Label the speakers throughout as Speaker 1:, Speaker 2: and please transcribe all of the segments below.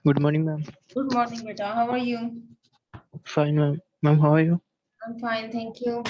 Speaker 1: Good morning, ma'am.
Speaker 2: Good morning, beta. How are you?
Speaker 1: Fine, ma'am. Ma'am, how are you?
Speaker 2: I'm fine, thank you.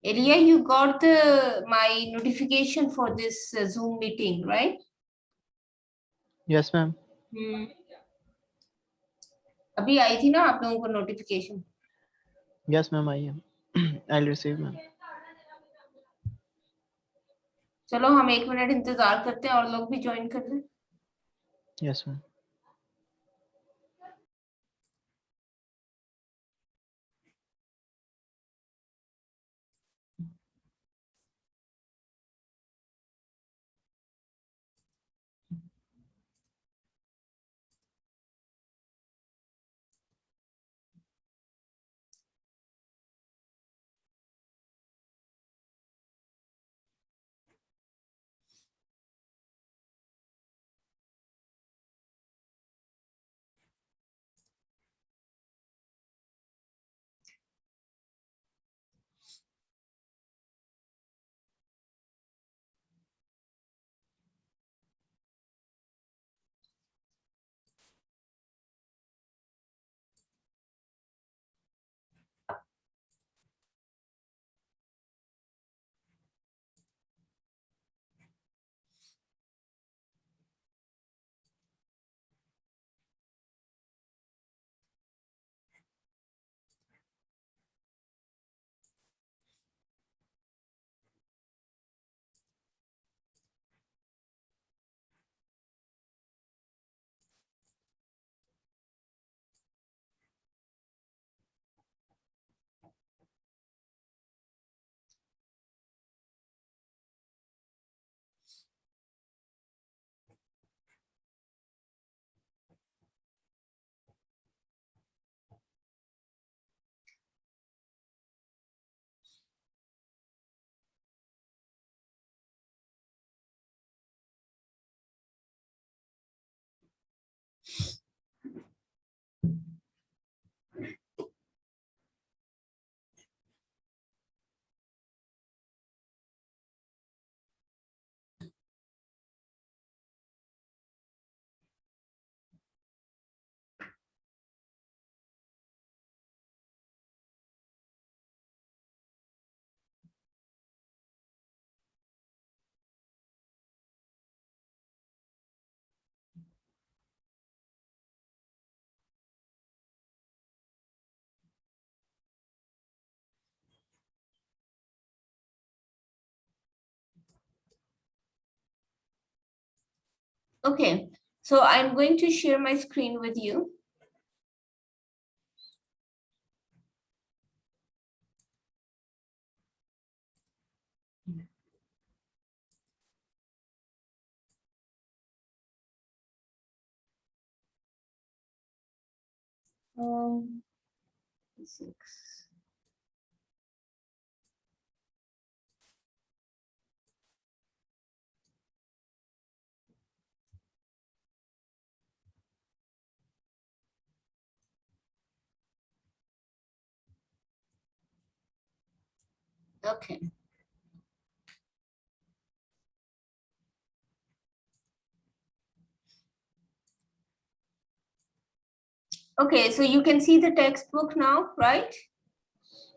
Speaker 2: Elia, you got my notification for this Zoom meeting, right?
Speaker 1: Yes, ma'am.
Speaker 2: अभी आई थी ना आप लोगों को notification?
Speaker 1: Yes, ma'am, I am. I'll receive, ma'am.
Speaker 2: चलो हम 1 minute इंतजार करते हैं और लोग भी ज्वाइन कर लें.
Speaker 1: Yes, ma'am.
Speaker 2: Okay, so I'm going to share my screen with you. Um, 6. Okay. Okay, so you can see the textbook now, right?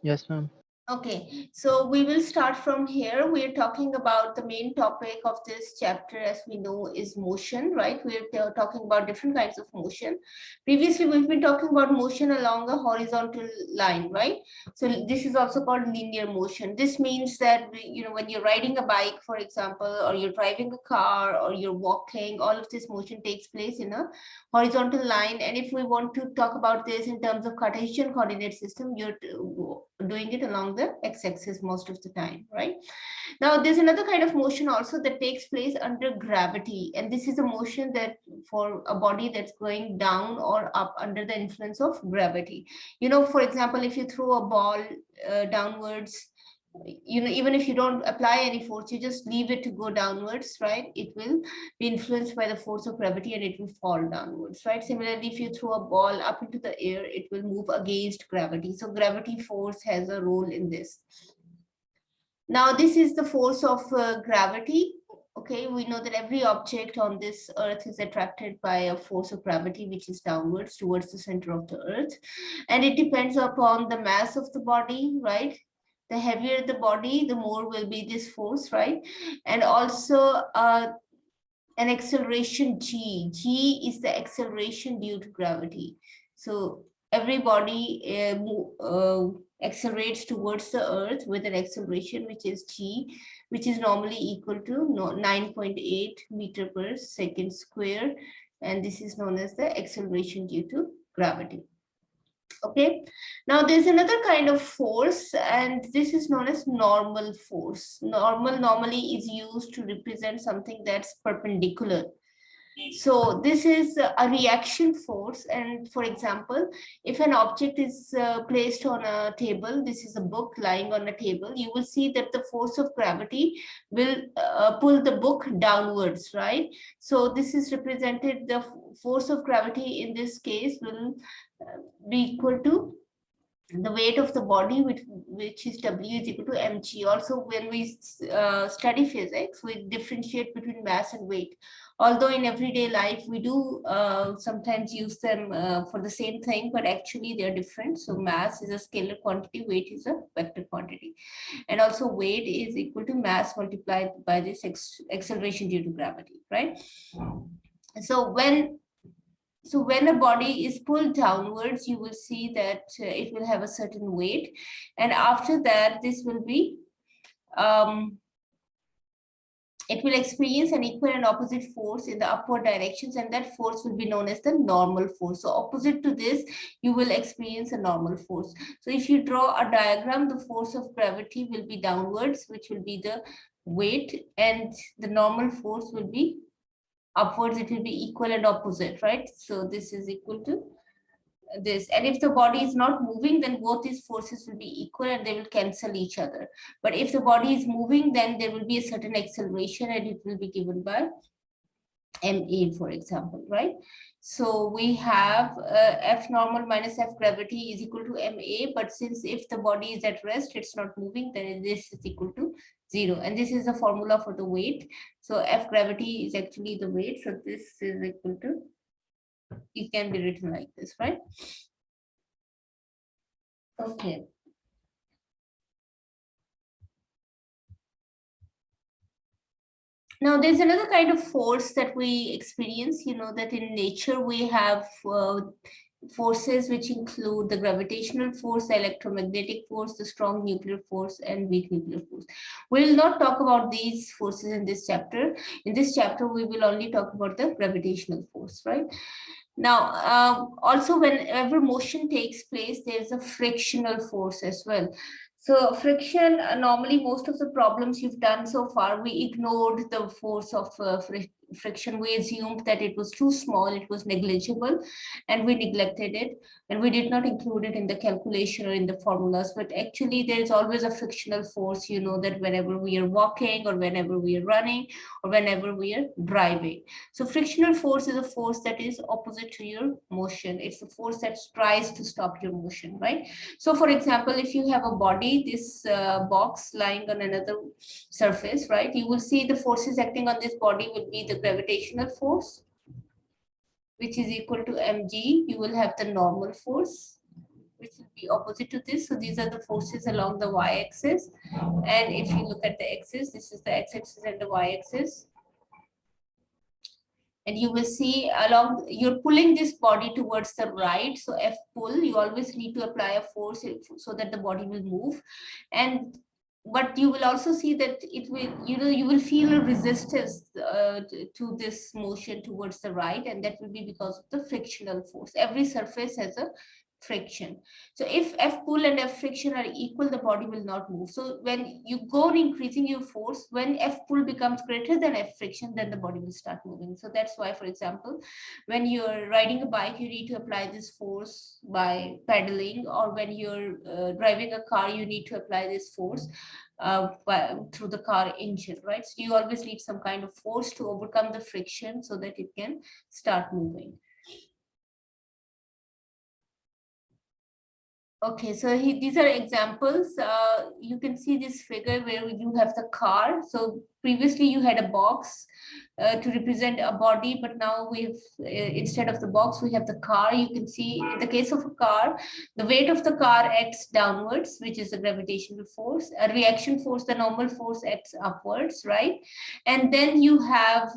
Speaker 1: Yes, ma'am.
Speaker 2: Okay, so we will start from here. We are talking about the main topic of this chapter, as we know, is motion, right? We're talking about different kinds of motion. Previously, we've been talking about motion along a horizontal line, right? So this is also called linear motion. This means that, when you're riding a bike, for example, or you're driving a car, or you're walking, all of this motion takes place in a horizontal line. And if we want to talk about this in terms of Cartesian coordinate system, you're doing it along the x-axis most of the time, right? Now there's another kind of motion also that takes place under gravity, and this is a motion that for a body that's going down or up under the influence of gravity. For example, if you throw a ball downwards, even if you don't apply any force, you just leave it to go downwards, right? It will be influenced by the force of gravity and it will fall downwards, right? Similarly, if you throw a ball up into the air, it will move against gravity. So gravity force has a role in this. Now, this is the force of gravity. Okay, we know that every object on this earth is attracted by a force of gravity, which is downwards towards the center of the earth. And it depends upon the mass of the body, right? The heavier the body, the more will be this force, right? And also an acceleration g. G is the acceleration due to gravity. So every body accelerates towards the earth with an acceleration which is g, which is normally equal to 9.8 meter per second square, and this is known as the acceleration due to gravity. Okay, now there's another kind of force, and this is known as normal force. Normally is used to represent something that's perpendicular. So this is a reaction force. And for example, if an object is placed on a table, this is a book lying on a table, you will see that the force of gravity will pull the book downwards, right? So this is represented, the force of gravity in this case will be equal to the weight of the body, which is W is equal to mg. Also, when we study physics, we differentiate between mass and weight. Although in everyday life we do sometimes use them for the same thing, but actually they're different. So mass is a scalar quantity, weight is a vector quantity, and also weight is equal to mass multiplied by this acceleration due to gravity, right? So when a body is pulled downwards, you will see that it will have a certain weight. And after that, this will be, it will experience an equal and opposite force in the upward directions, and that force will be known as the normal force. So opposite to this, you will experience a normal force. So if you draw a diagram, the force of gravity will be downwards, which will be the weight, and the normal force will be upwards. It will be equal and opposite, right? So this is equal to this. And if the body is not moving, then both these forces will be equal and they will cancel each other. But if the body is moving, then there will be a certain acceleration and it will be given by ma, for example, right? So we have F normal minus F gravity is equal to ma, but since if the body is at rest, it's not moving, then this is equal to 0. And this is the formula for the weight. So F gravity is actually the weight. So this is equal to, it can be written like this, right? Okay. Now, there's another kind of force that we experience, that in nature we have forces which include the gravitational force, the electromagnetic force, the strong nuclear force, and weak nuclear force. We'll not talk about these forces in this chapter. In this chapter, we will only talk about the gravitational force, right? Now, also whenever motion takes place, there's a frictional force as well. So friction, normally most of the problems you've done so far, we ignored the force of friction. We assumed that it was too small, it was negligible, and we neglected it, and we did not include it in the calculation or in the formulas. But actually, there is always a frictional force, that whenever we are walking or whenever we are running or whenever we are driving. So frictional force is a force that is opposite to your motion. It's a force that tries to stop your motion, right? So for example, if you have a body, this box lying on another surface, right? You will see the forces acting on this body will be the gravitational force, which is equal to mg, you will have the normal force, which will be opposite to this. So these are the forces along the y-axis. And if you look at the axis, this is the x-axis and the y-axis. And you will see along, you're pulling this body towards the right. So F pull, you always need to apply a force so that the body will move. And but you will also see that it will, you will feel a resistance to this motion towards the right, and that will be because of the frictional force. Every surface has a friction. So if F pull and F friction are equal, the body will not move. So when you go on increasing your force, when F pull becomes greater than F friction, then the body will start moving. So that's why, for example, when you're riding a bike, you need to apply this force by pedaling, or when you're driving a car, you need to apply this force through the car engine, right? So you always need some kind of force to overcome the friction so that it can start moving. Okay, so these are examples. You can see this figure where you have the car. So previously you had a box to represent a body, but now we've, instead of the box, we have the car. You can see in the case of a car, the weight of the car acts downwards, which is a gravitational force. A reaction force, the normal force, acts upwards, right? And then you have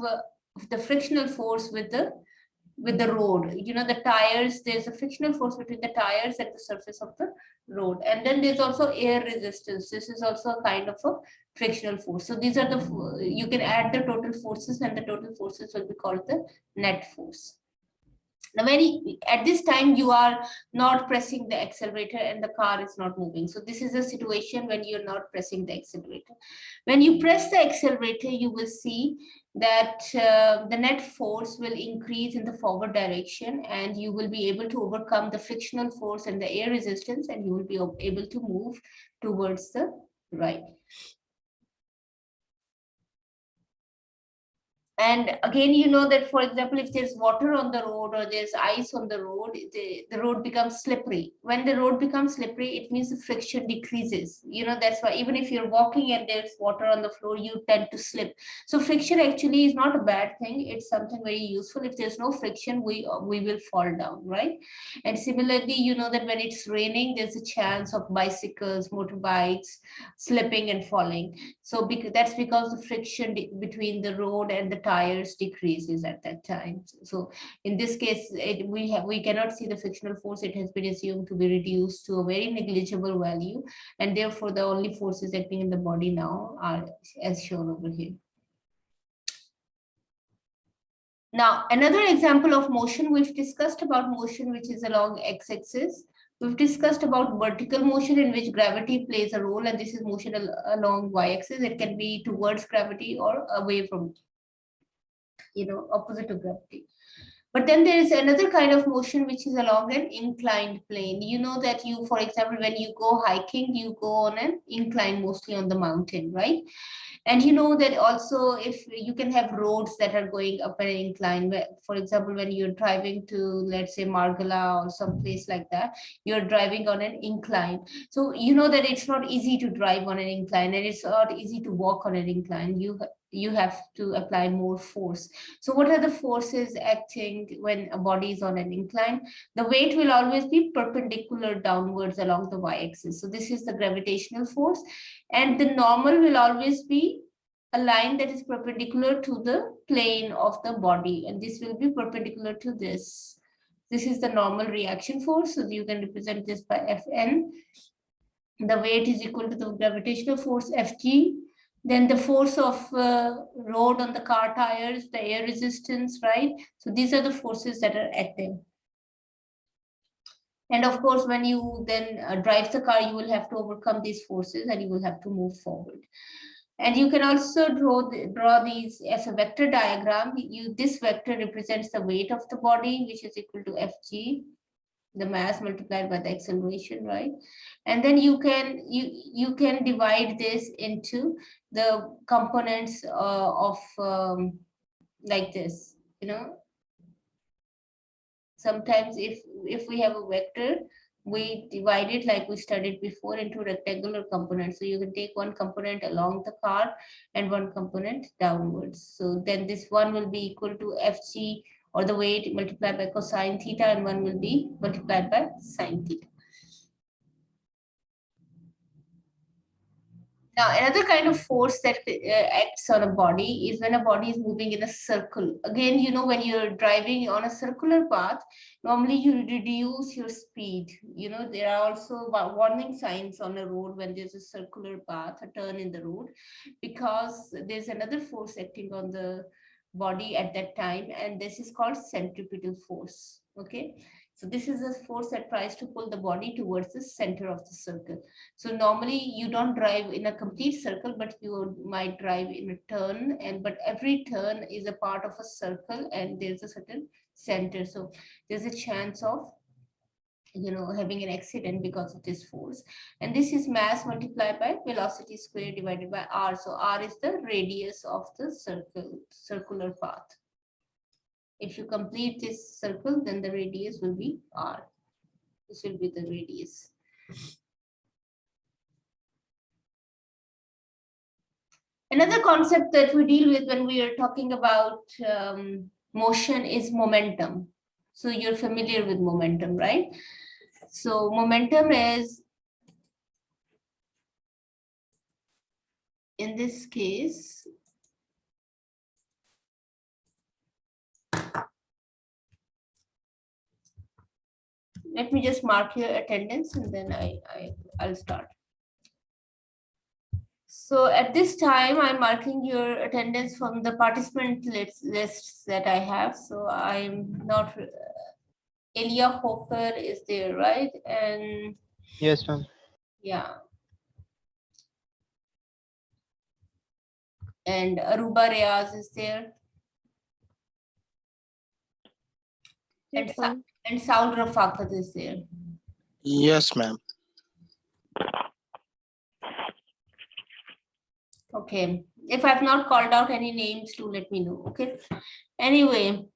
Speaker 2: the frictional force with the road. The tires, there's a frictional force between the tires and the surface of the road. And then there's also air resistance. This is also a kind of a frictional force. So these are the, you can add the total forces, and the total forces will be called the net force. Now, at this time, you are not pressing the accelerator and the car is not moving. So this is a situation when you're not pressing the accelerator. When you press the accelerator, you will see that the net force will increase in the forward direction, and you will be able to overcome the frictional force and the air resistance, and you will be able to move towards the right. And again, that, for example, if there's water on the road or there's ice on the road, the road becomes slippery. When the road becomes slippery, it means the friction decreases. That's why even if you're walking and there's water on the floor, you tend to slip. So friction actually is not a bad thing. It's something very useful. If there's no friction, we will fall down, right? And similarly, that when it's raining, there's a chance of bicycles, motorbikes slipping and falling. So that's because the friction between the road and the tires decreases at that time. So in this case, we cannot see the frictional force. It has been assumed to be reduced to a very negligible value, and therefore the only forces acting in the body now are as shown over here. Now, another example of motion, we've discussed about motion which is along x-axis. We've discussed about vertical motion in which gravity plays a role, and this is motion along y-axis. It can be towards gravity or away from, opposite to gravity. But then there is another kind of motion which is along an inclined plane. That for example, when you go hiking, you go on an incline, mostly on the mountain, right? And that also, if you can have roads that are going up an incline, for example, when you're driving to, let's say, Margala or some place like that, you're driving on an incline. So that it's not easy to drive on an incline, and it's not easy to walk on an incline. You have to apply more force. So what are the forces acting when a body is on an incline? The weight will always be perpendicular downwards along the y-axis. So this is the gravitational force, and the normal will always be a line that is perpendicular to the plane of the body, and this will be perpendicular to this. This is the normal reaction force. So you can represent this by Fn. The weight is equal to the gravitational force Fg. Then the force of road on the car tires, the air resistance, right? So these are the forces that are acting. And of course, when you then drive the car, you will have to overcome these forces and you will have to move forward. And you can also draw these as a vector diagram. This vector represents the weight of the body, which is equal to Fg, the mass multiplied by the acceleration, right? And then you can divide this into the components of like this. Sometimes if we have a vector, we divide it, like we studied before, into rectangular components. So you can take one component along the car and one component downwards. So then this one will be equal to Fg or the weight multiplied by cosine theta, and one will be multiplied by sine theta. Now, another kind of force that acts on a body is when a body is moving in a circle. Again, you know, when you're driving on a circular path, normally you reduce your speed. You know, there are also warning signs on a road when there's a circular path, a turn in the road, because there's another force acting on the body at that time, and this is called centripetal force. Okay. So this is a force that tries to pull the body towards the center of the circle. So normally you don't drive in a complete circle, but you might drive in a turn, but every turn is a part of a circle and there's a certain center. So there's a chance of, you know, having an accident because of this force. And this is mass multiplied by velocity squared divided by r. So r is the radius of the circular path. If you complete this circle, then the radius will be r. This will be the radius. Another concept that we deal with when we are talking about motion is momentum. So you're familiar with momentum, right? So momentum is, in this case, let me just mark your attendance and then I'll start. So at this time, I'm marking your attendance from the participant lists that I have. So I'm not, Elia Hopper is there, right? And
Speaker 1: Yes, ma'am.
Speaker 2: yeah. And Aruba Reyes is there.
Speaker 3: Yes,
Speaker 2: And Saul Rafaqat is there.
Speaker 4: Yes, ma'am.
Speaker 2: Okay. If I've not called out any names, do let me know. Okay. Anyway.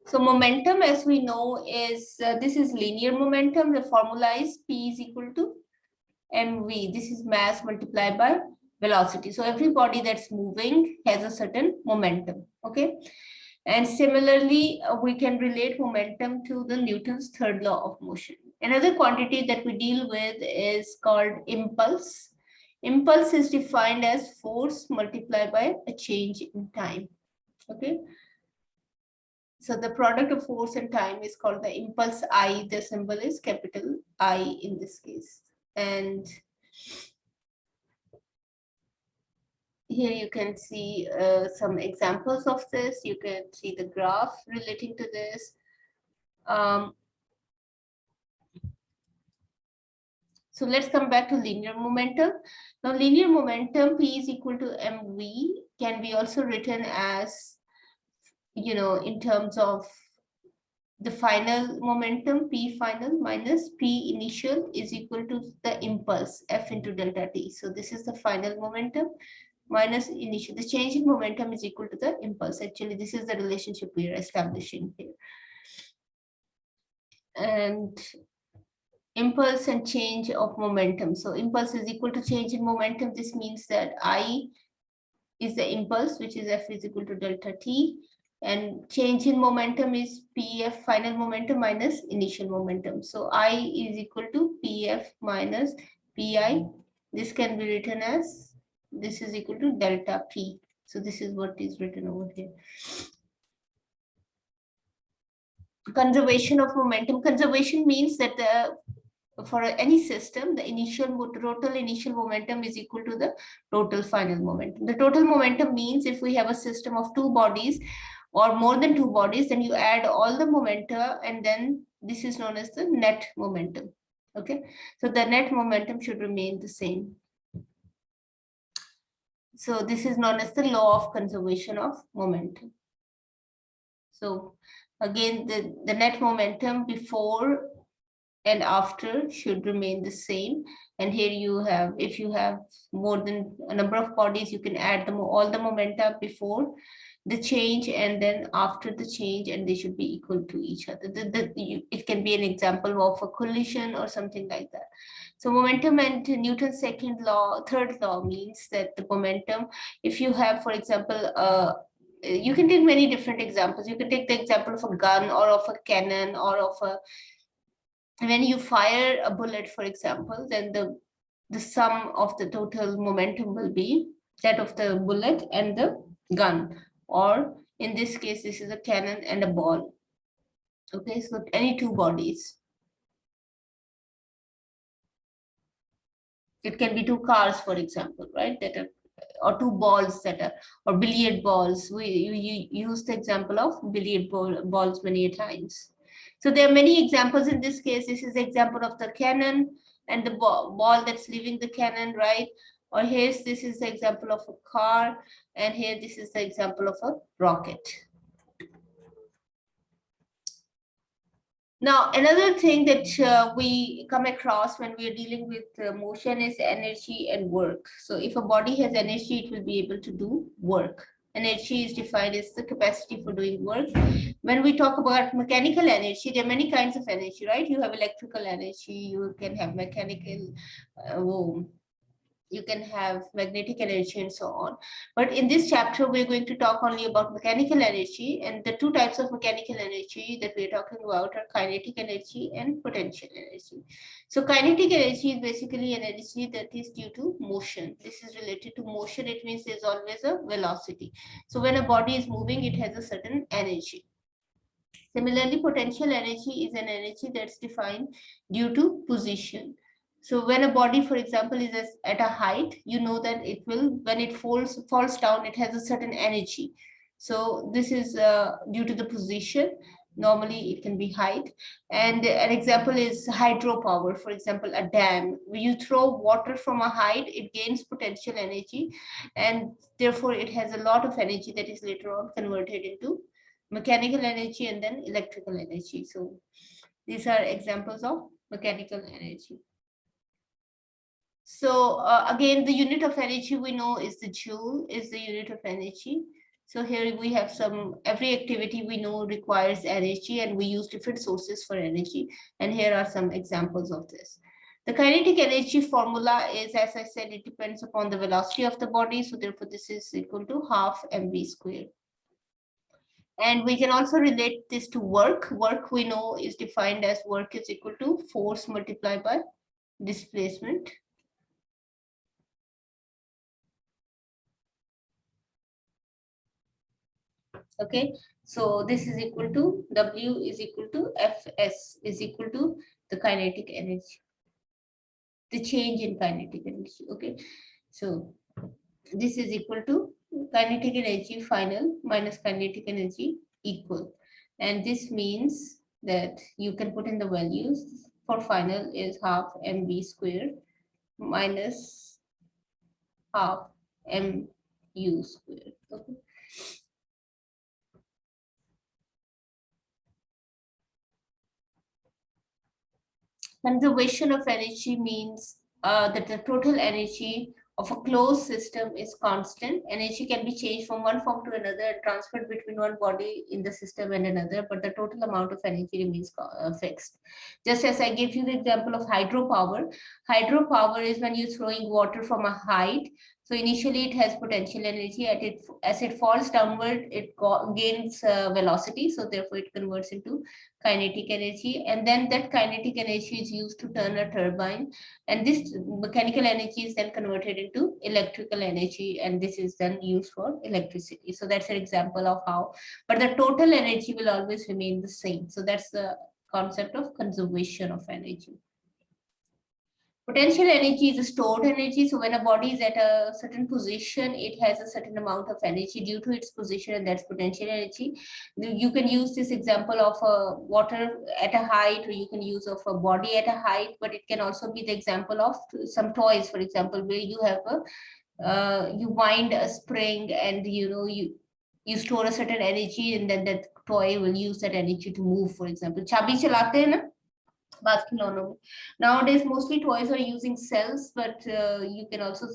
Speaker 2: So momentum, as we know, is this is linear momentum. The formula is P is equal to mv. This is mass multiplied by velocity. So every body that's moving has a certain momentum. Okay. And similarly, we can relate momentum to the Newton's third law of motion. Another quantity that we deal with is called impulse. Impulse is defined as force multiplied by a change in time. Okay. So the product of force and time is called the impulse I. The symbol is capital I in this case. And here you can see some examples of this. You can see the graph relating to this. So let's come back to linear momentum. Now linear momentum P is equal to mv can be also written as, you know, in terms of the final momentum P final minus P initial is equal to the impulse F into delta T. So this is the final momentum minus initial. The change in momentum is equal to the impulse. Actually, this is the relationship we are establishing here. And impulse and change of momentum. So impulse is equal to change in momentum. This means that I is the impulse, which is F is equal to delta T. And change in momentum is PF final momentum minus initial momentum. So I is equal to PF minus PI. This can be written as, this is equal to delta P. So this is what is written over here. Conservation of momentum. Conservation means that for any system, the total initial momentum is equal to the total final momentum. The total momentum means if we have a system of two bodies or more than two bodies, then you add all the momenta, and then this is known as the net momentum. Okay, so the net momentum should remain the same. So this is known as the law of conservation of momentum. So again, the net momentum before and after should remain the same. And here you have, if you have more than a number of bodies, you can add them all the momenta before the change and then after the change, and they should be equal to each other. It can be an example of a collision or something like that. So momentum and Newton's third law means that the momentum, if you have, for example, you can take many different examples. You can take the example of a gun or of a cannon or of a, when you fire a bullet, for example, then the sum of the total momentum will be that of the bullet and the gun, or in this case, this is a cannon and a ball. Okay, so any two bodies. It can be two cars, for example, right? That are, or two balls that are, or billiard balls. You use the example of billiard balls many times. So there are many examples in this case. This is the example of the cannon and the ball that's leaving the cannon, right? Or here's, this is the example of a car, and here this is the example of a rocket. Now, another thing that we come across when we are dealing with motion is energy and work. So if a body has energy, it will be able to do work. Energy is defined as the capacity for doing work. When we talk about mechanical energy, there are many kinds of energy, right? You have electrical energy, you can have mechanical, you can have magnetic energy and so on. But in this chapter, we're going to talk only about mechanical energy, and the two types of mechanical energy that we're talking about are kinetic energy and potential energy. So kinetic energy is basically an energy that is due to motion. This is related to motion. It means there's always a velocity. So when a body is moving, it has a certain energy. Similarly, potential energy is an energy that's defined due to position. So when a body, for example, is at a height, you know that it will, when it falls down, it has a certain energy. So this is due to the position. Normally it can be height. And an example is hydropower, for example, a dam. When you throw water from a height, it gains potential energy, and therefore it has a lot of energy that is later on converted into mechanical energy and then electrical energy. So these are examples of mechanical energy. So again, the unit of energy we know is the joule, is the unit of energy. So here we have some, every activity we know requires energy, and we use different sources for energy. And here are some examples of this. The kinetic energy formula is, as I said, it depends upon the velocity of the body. So therefore, this is equal to half mv squared. And we can also relate this to work. Work we know is defined as work is equal to force multiplied by displacement. Okay, so this is equal to W is equal to Fs is equal to the kinetic energy, the change in kinetic energy. Okay, so this is equal to kinetic energy final minus kinetic energy equal. And this means that you can put in the values for final is half mv squared minus half mu squared. Okay. Conservation of energy means that the total energy of a closed system is constant. Energy can be changed from one form to another and transferred between one body in the system and another, but the total amount of energy remains fixed. Just as I gave you the example of hydropower. Hydropower is when you're throwing water from a height. So initially it has potential energy. As it falls downward, it gains velocity. So therefore it converts into kinetic energy, and then that kinetic energy is used to turn a turbine, and this mechanical energy is then converted into electrical energy, and this is then used for electricity. So that's an example of how, but the total energy will always remain the same. So that's the concept of conservation of energy. Potential energy is a stored energy. So when a body is at a certain position, it has a certain amount of energy due to its position, and that's potential energy. You can use this example of water at a height, or you can use of a body at a height, but it can also be the example of some toys, for example, where you have a, you wind a spring, and you store a certain energy, and then that toy will use that energy to move, for example. Chabi chalate hai na? Nowadays, mostly toys are using cells, but you can also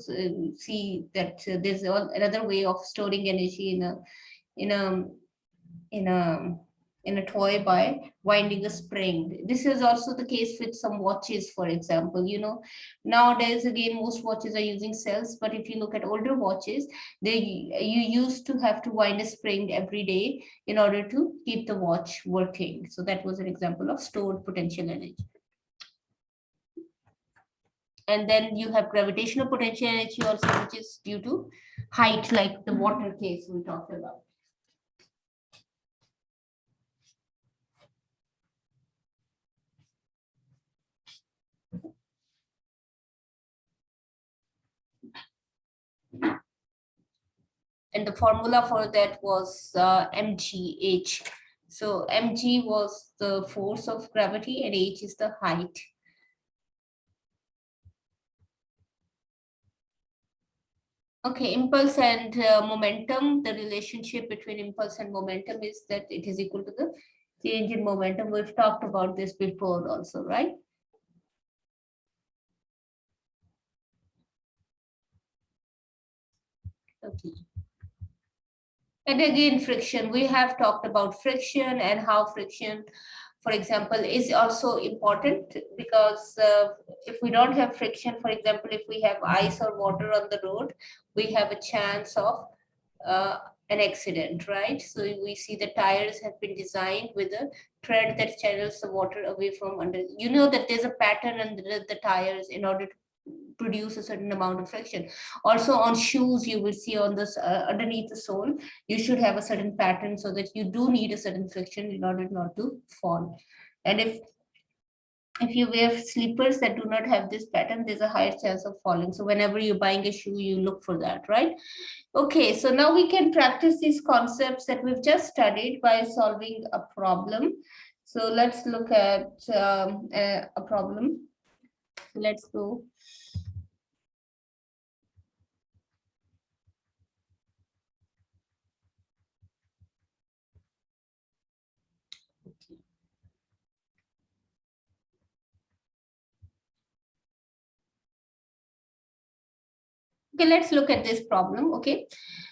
Speaker 2: see that there's another way of storing energy in a in a toy by winding a spring. This is also the case with some watches, for example. You know, nowadays, again, most watches are using cells, but if you look at older watches, you used to have to wind a spring every day in order to keep the watch working. So that was an example of stored potential energy. And then you have gravitational potential energy also, which is due to height, like the water case we talked about. And the formula for that was mgh. So mg was the force of gravity and h is the height. Okay, impulse and momentum. The relationship between impulse and momentum is that it is equal to the change in momentum. We've talked about this before also, right? Okay. And again, friction. We have talked about friction and how friction, for example, is also important because if we don't have friction, for example, if we have ice or water on the road, we have a chance of an accident, right? So we see the tires have been designed with a thread that channels the water away from under. You know that there's a pattern under the tires in order to produce a certain amount of friction. Also on shoes, you will see on this underneath the sole, you should have a certain pattern so that you do need a certain friction in order not to fall. And if you wear slippers that do not have this pattern, there's a higher chance of falling. So whenever you're buying a shoe, you look for that, right? Okay, so now we can practice these concepts that we've just studied by solving a problem. So let's look at a problem. Let's go. Okay, let's look at this problem. Okay,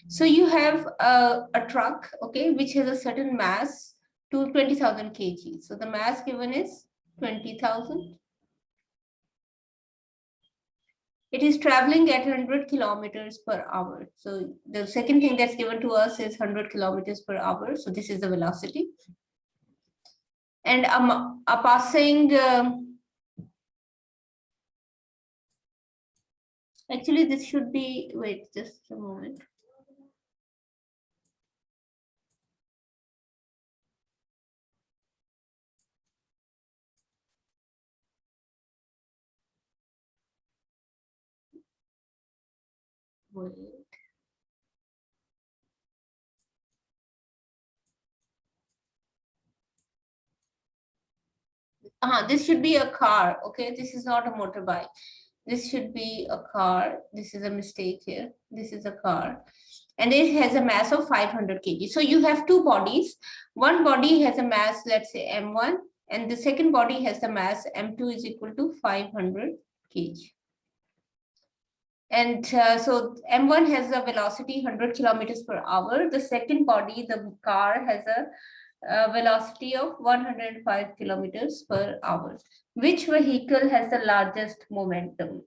Speaker 2: so you have a truck, okay, which has a certain mass to 20,000 kg. So the mass given is 20,000. It is traveling at 100 kilometers per hour. So the second thing that's given to us is 100 kilometers per hour. So this is the velocity. And a passing, actually this should be, wait, just a moment. Wait. This should be a car, okay? This is not a motorbike. This should be a car. This is a mistake here. This is a car. And it has a mass of 500 kg. So you have two bodies. One body has a mass, let's say M1, and the second body has the mass M2 is equal to 500 kg. And so M1 has a velocity 100 kilometers per hour. The second body, the car, has a velocity of 105 kilometers per hour. Which vehicle has the largest momentum?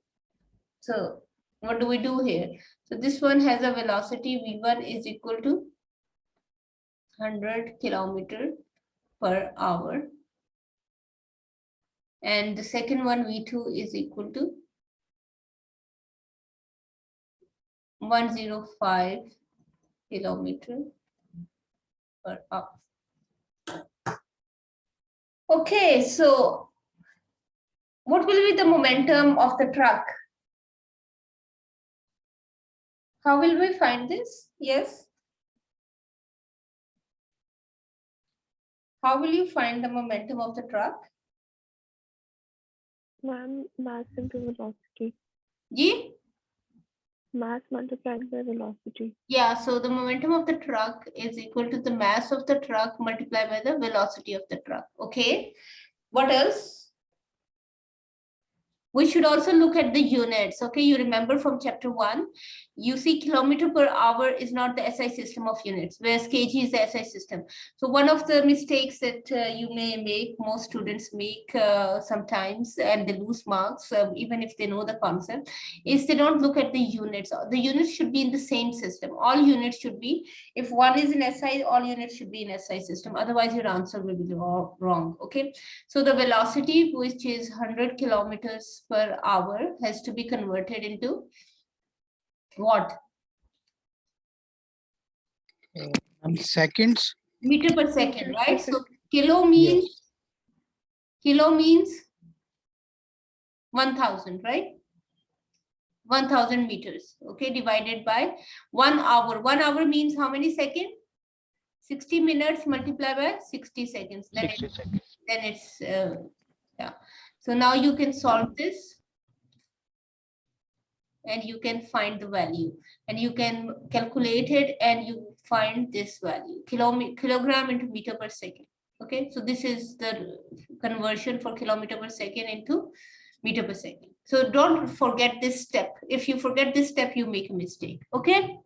Speaker 2: So what do we do here? So this one has a velocity V1 is equal to 100 kilometers per hour. And the second one, V2, is equal to 105 kilometers per hour. Okay, so what will be the momentum of the truck? How will we find this? Yes. How will you find the momentum of the truck?
Speaker 3: Ma'am, mass into velocity.
Speaker 2: G?
Speaker 3: Mass multiplied by velocity.
Speaker 2: Yeah, so the momentum of the truck is equal to the mass of the truck multiplied by the velocity of the truck. Okay. What else? We should also look at the units. Okay, you remember from chapter 1, you see kilometer per hour is not the SI system of units, whereas kg is the SI system. So one of the mistakes that you may make, most students make sometimes, and they lose marks, even if they know the concept, is they don't look at the units. The units should be in the same system. All units should be, if one is in SI, all units should be in SI system. Otherwise, your answer will be wrong. Okay. So the velocity, which is 100 kilometers per hour, has to be converted into what?
Speaker 4: Seconds.
Speaker 2: Meter per second,
Speaker 3: Meters per
Speaker 2: right? So
Speaker 3: second.
Speaker 2: kilo means 1000, right? 1000 meters, okay, divided by 1 hour. 1 hour means how many seconds? 60 minutes multiplied by 60 seconds. Then
Speaker 4: 60 seconds.
Speaker 2: Then it's yeah. So now you can solve this, and you can find the value, and you can calculate it, and you find this value, kilogram into meter per second. Okay, so this is the conversion for kilometer per second into meter per second. So don't forget this step. If you forget this step, you make a mistake. Okay.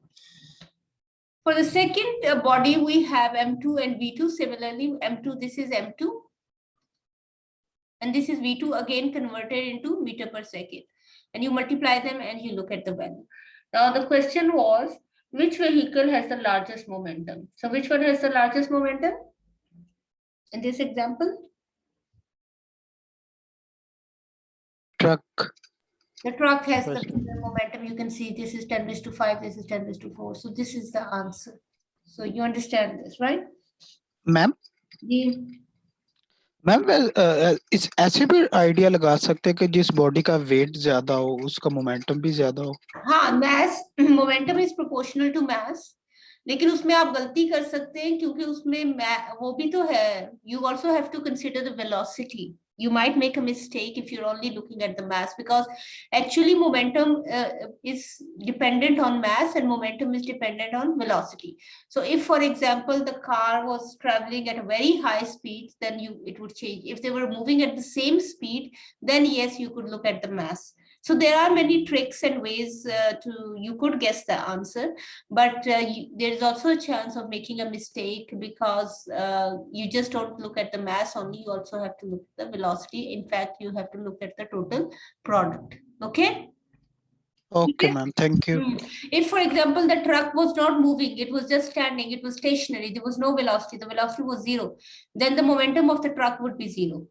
Speaker 2: For the second body, we have M2 and V2. Similarly, M2, this is M2. And this is V2, again converted into meter per second. And you multiply them and you look at the value. Now the question was, which vehicle has the largest momentum? So which one has the largest momentum in this example?
Speaker 4: Truck.
Speaker 2: The truck has the
Speaker 4: First.
Speaker 2: bigger momentum. You can see this is 10⁵, this is 10⁵. So this is the answer. So you understand this, right?
Speaker 4: Ma'am.
Speaker 2: Yeah.
Speaker 4: Ma'am इस ऐसे भी idea लगा सकते हैं कि जिस body का wait ज्यादा हो उसका मोमेंटम भी ज्यादा हो.
Speaker 2: हाँ, mass momentum is proportional to mass. लेकिन उसमें आप गलती कर सकते हैं क्योंकि उसमें वो भी तो है. You also have to consider the velocity. You might make a mistake if you're only looking at the mass, because actually momentum is dependent on mass and momentum is dependent on velocity. So if, for example, the car was traveling at a very high speed, then it would change. If they were moving at the same speed, then yes, you could look at the mass. So there are many tricks and ways you could guess the answer, but there is also a chance of making a mistake because you just don't look at the mass only, you also have to look at the velocity. In fact, you have to look at the total product. Okay?
Speaker 4: Okay, ma'am. Thank you.
Speaker 2: If, for example, the truck was not moving, it was just standing, it was stationary, there was no velocity, the velocity was 0, then the momentum of the truck would be 0.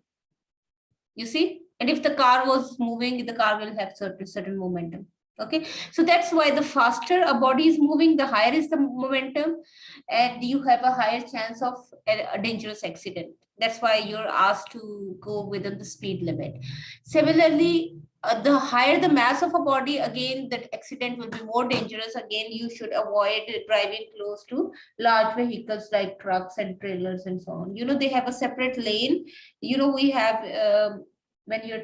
Speaker 2: You see? And if the car was moving, the car will have certain momentum. Okay, so that's why the faster a body is moving, the higher is the momentum, and you have a higher chance of a dangerous accident. That's why you're asked to go within the speed limit. Similarly, the higher the mass of a body, again, that accident will be more dangerous. Again, you should avoid driving close to large vehicles like trucks and trailers and so on. You know, they have a separate lane. You know, we have when you're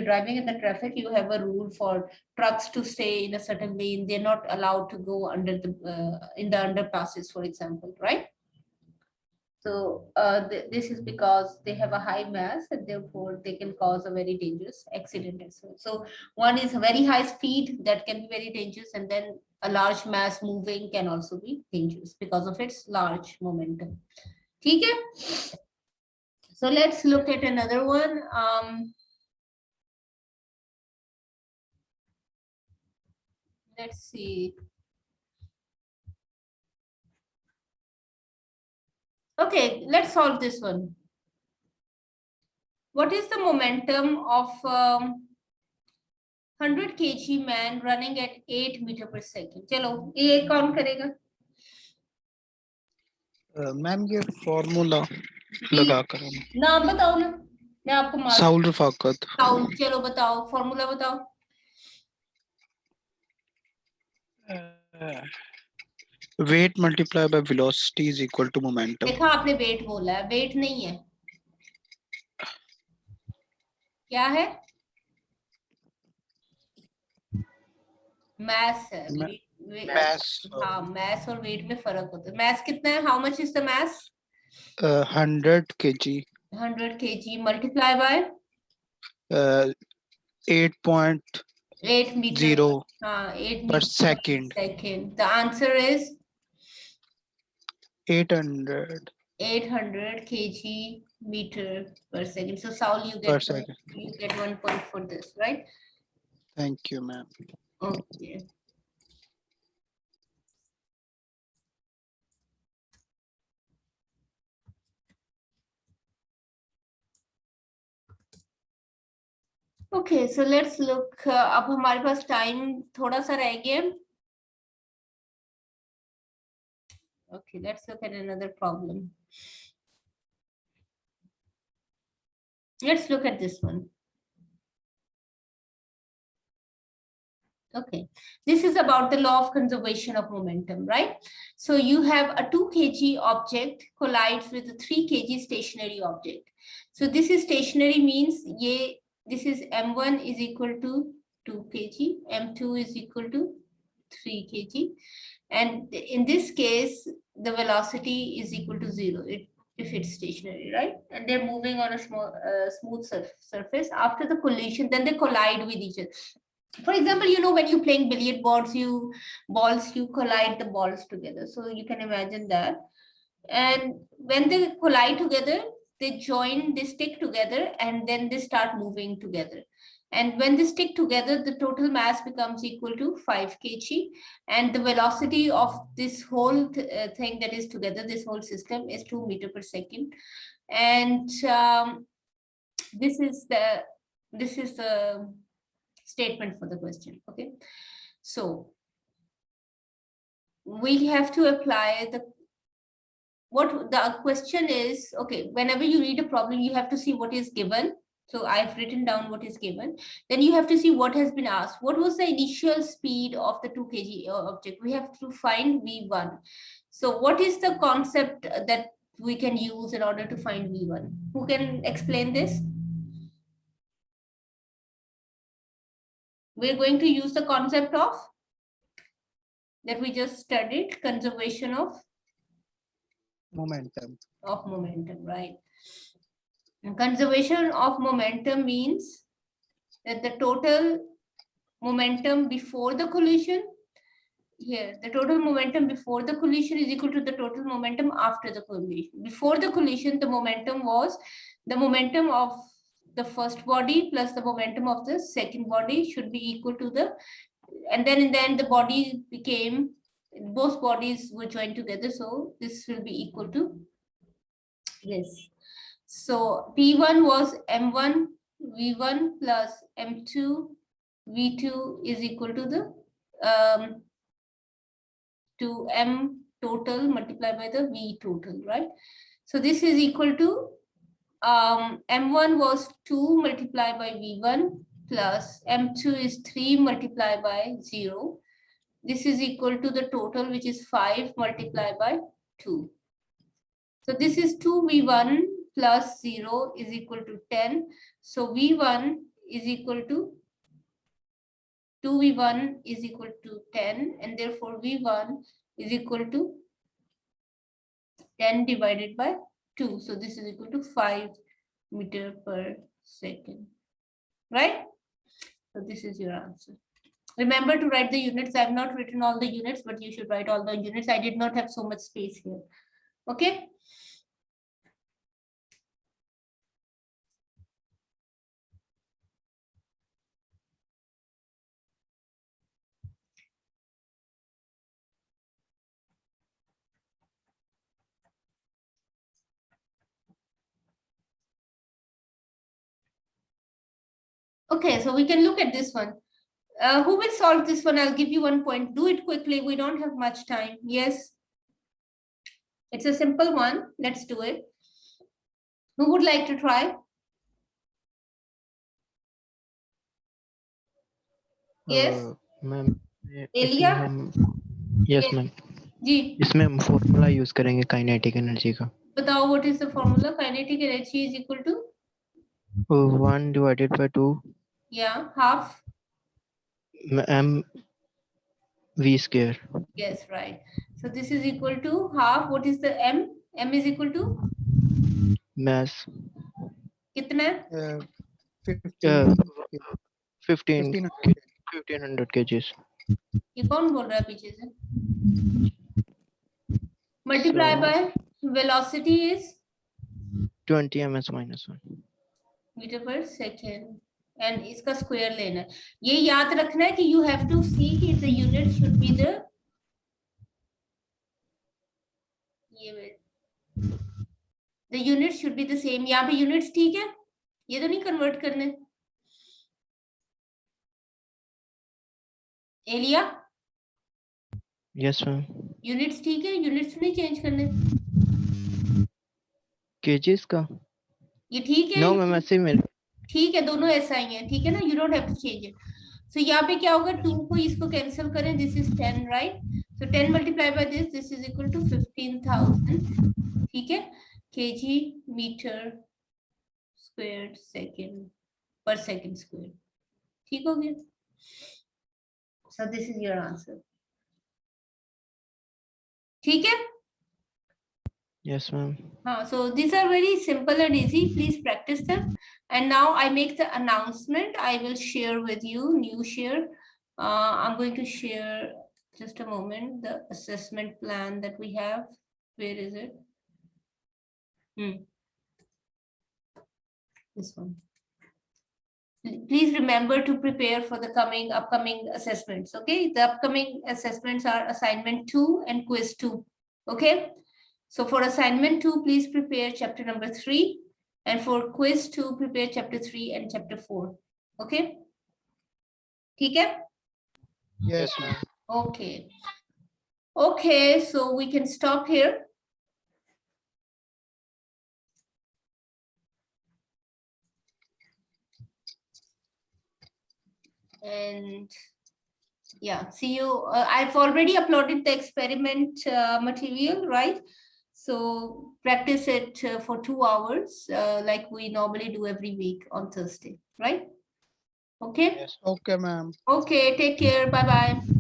Speaker 2: driving in the traffic, you have a rule for trucks to stay in a certain lane. They're not allowed to go under the in the underpasses, for example, right? So this is because they have a high mass and therefore they can cause a very dangerous accident as well. So one is a very high speed that can be very dangerous, and then a large mass moving can also be dangerous because of its large momentum. Okay? So let's look at another one. Let's see. Okay, let's solve this one. What is the momentum of 100 kg man running at 8 meter per second? चलो, ये कौन करेगा?
Speaker 4: Ma'am ये formula लगा कर
Speaker 2: नाम बताओ ना, मैं आपको मार.
Speaker 4: साउल रफाकत.
Speaker 2: साउल, चलो बताओ, फॉर्मूला बताओ.
Speaker 4: Weight multiplied by velocity is equal to momentum.
Speaker 2: देखा, आपने वेट बोला है, वेट नहीं है. क्या है? मैस है.
Speaker 4: Mass.
Speaker 2: हाँ, मैस और वेट में फर्क होता है. मैस कितना है? How much is the mass?
Speaker 4: 100 kg.
Speaker 2: 100 kg multiply by
Speaker 4: 8.8
Speaker 2: 8 meters.
Speaker 4: 0
Speaker 2: 8
Speaker 4: per
Speaker 2: meters
Speaker 4: second.
Speaker 2: per second. The answer is
Speaker 4: 800
Speaker 2: 800 kg meter per second. So Saul, you
Speaker 4: per
Speaker 2: get
Speaker 4: second.
Speaker 2: 1 point for this, right?
Speaker 4: Thank you, ma'am.
Speaker 2: Okay. Okay, so let's look. अब हमारे पास time थोड़ा सा रह गया. Okay, let's look at another problem. Let's look at this one. Okay, this is about the law of conservation of momentum, right? So you have a 2 kg object collides with a 3 kg stationary object. So this is stationary means this is m1 is equal to 2 kg, m2 is equal to 3 kg. And in this case, the velocity is equal to 0 if it's stationary, right? And they're moving on a smooth surface. After the collision, then they collide with each other. For example, you know, when you're playing billiard balls, you collide the balls together. So you can imagine that. And when they collide together, they stick together, and then they start moving together. And when they stick together, the total mass becomes equal to 5 kg. And the velocity of this whole thing that is together, this whole system, is 2 meters per second. And this is the statement for the question. Okay, so we have to apply what the question is. Okay, whenever you read a problem, you have to see what is given. So I've written down what is given. Then you have to see what has been asked. What was the initial speed of the 2 kg object? We have to find v1. So what is the concept that we can use in order to find v1? Who can explain this? We're going to use the concept of that we just studied, conservation of
Speaker 4: Momentum.
Speaker 2: right? And conservation of momentum means that the total momentum before the collision, here, the total momentum before the collision is equal to the total momentum after the collision. Before the collision, the momentum was the momentum of the first body plus the momentum of the second body should be equal to the, and then in the end, the body became, both bodies were joined together. So this will be equal to this. So P1 was M1 V1 plus M2 V2 is equal to the to M total multiplied by the V total, right? So this is equal to M1 was 2 multiplied by V1 plus M2 is 3 multiplied by 0. This is equal to the total, which is 5 multiplied by 2. So this is 2V1 plus 0 is equal to 10. So V1 is equal to 2V1 is equal to 10, and therefore V1 is equal to 10 divided by 2. So this is equal to 5 meters per second, right? So this is your answer. Remember to write the units. I have not written all the units, but you should write all the units. I did not have so much space here. Okay. Okay, so we can look at this one. Who will solve this one? I'll give you 1 point. Do it quickly. We don't have much time. Yes. It's a simple one. Let's do it. Who would like to try? Yes.
Speaker 1: Ma'am
Speaker 2: Aliya?
Speaker 1: Yes ma'am
Speaker 2: जी
Speaker 1: इसमें हम formula use करेंगे kinetic energy का
Speaker 2: बताओ what is the formula? Kinetic energy is equal to
Speaker 1: 1 divided by 2
Speaker 2: yeah half
Speaker 1: m v square.
Speaker 2: yes right. So this is equal to half. What is the m? M is equal to
Speaker 1: mass
Speaker 2: कितना?
Speaker 4: 15
Speaker 1: 15
Speaker 4: 1500
Speaker 1: 1500 kgs.
Speaker 2: ये कौन बोल रहा है पीछे से? Multiply
Speaker 1: So-
Speaker 2: by velocity is
Speaker 1: 20 ms minus 1.
Speaker 2: Metre पर second and इसका स्क्वायर लेना है. ये याद रखना है कि यू हैव टू सी कि the unit should be the unit should be the same. यहाँ पे यूनिट्स ठीक है, ये तो नहीं कन्वर्ट करने. Elia
Speaker 1: Yes ma'am.
Speaker 2: यूनिट्स ठीक है, यूनिट्स नहीं चेंज करने.
Speaker 1: kgs का?
Speaker 2: ये ठीक है.
Speaker 1: No ma'am, ऐसे ही मेरे.
Speaker 2: ठीक है, दोनों ऐसा ही है. ठीक है ना, you don't have to change it. So यहाँ पे क्या होगा, 2 को इसको कैंसिल करें. This is 10 right. So 10 multiply by this is equal to 15,000. ठीक है, केजी मीटर स्क्वायर सेकेंड पर सेकेंड स्क्वायर. ठीक हो गया. So this is your answer. ठीक है.
Speaker 1: Yes ma'am.
Speaker 2: So these are very simple and easy. Please practice them. And now I make the announcement. I will share with you, new share. I'm going to share, just a moment, the assessment plan that we have. Where is it? This one. Please remember to prepare for the upcoming assessments. Okay, the upcoming assessments are assignment 2 and quiz 2. Okay. So for assignment 2, please prepare chapter number 3, and for quiz 2, prepare chapter 3 and chapter 4. Okay? ठीक है?
Speaker 4: Yes ma'am.
Speaker 2: Okay. Okay, so we can stop here. And yeah, see you. I've already uploaded the experiment material, right? So practice it for 2 hours, like we normally do every week on Thursday, right? Okay.
Speaker 4: Yes. Okay ma'am.
Speaker 2: Okay, take care. Bye bye.